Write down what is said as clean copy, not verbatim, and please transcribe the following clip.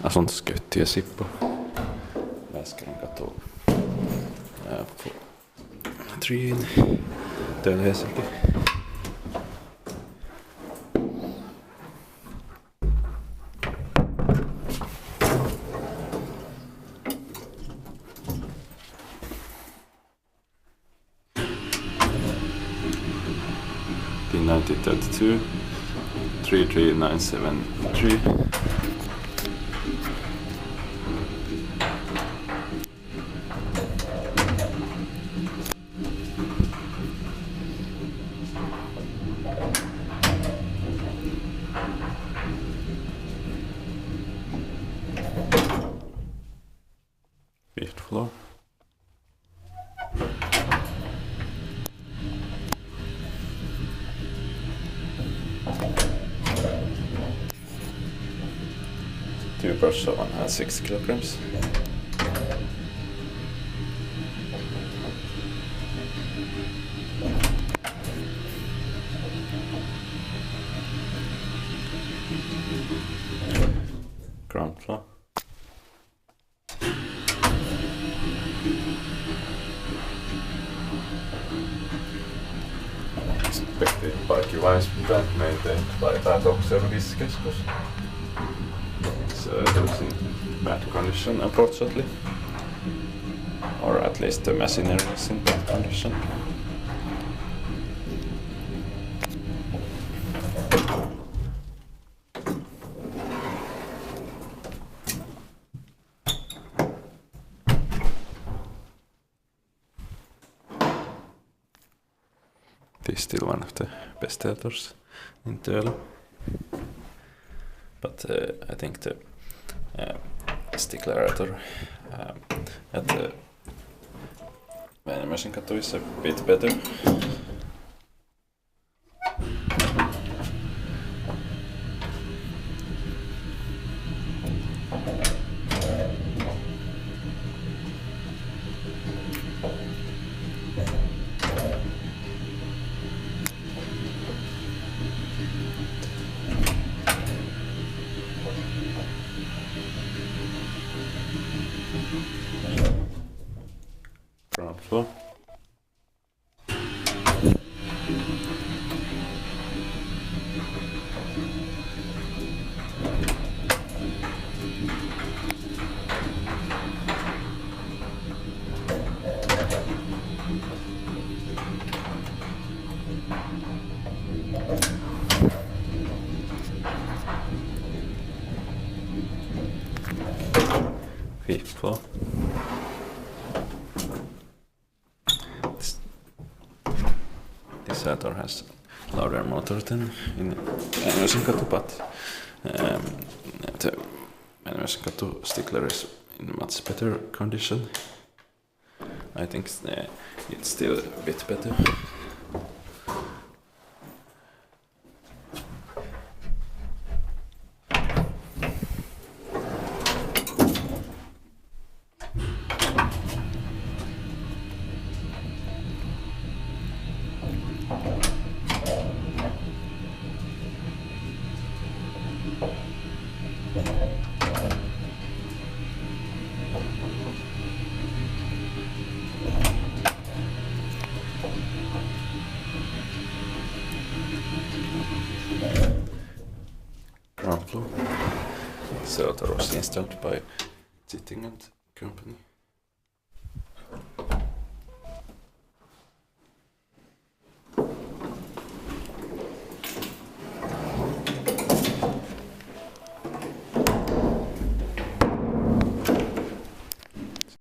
asuntoskäyttäjä Sippo. Välskärinkatu 3 täällä Helsinki. Finland 32 33973. Fifth floor. Two person, 106 kilograms. Ground floor. Expected parking lines maintained by pääkaupunkiseudun. It was in bad condition, unfortunately. Or at least the machinery is in bad condition. It is still one of the best theaters in Töölö. But I think the Stigler at the Väinämöisenkatu is a bit better. Ground floor. Fifth floor. This theater has louder motor than in Väinämöisenkatu, but the Väinämöisenkatu Stigler is in much better condition. I think it's still a bit better. Ground floor. So that was installed by Stigler company.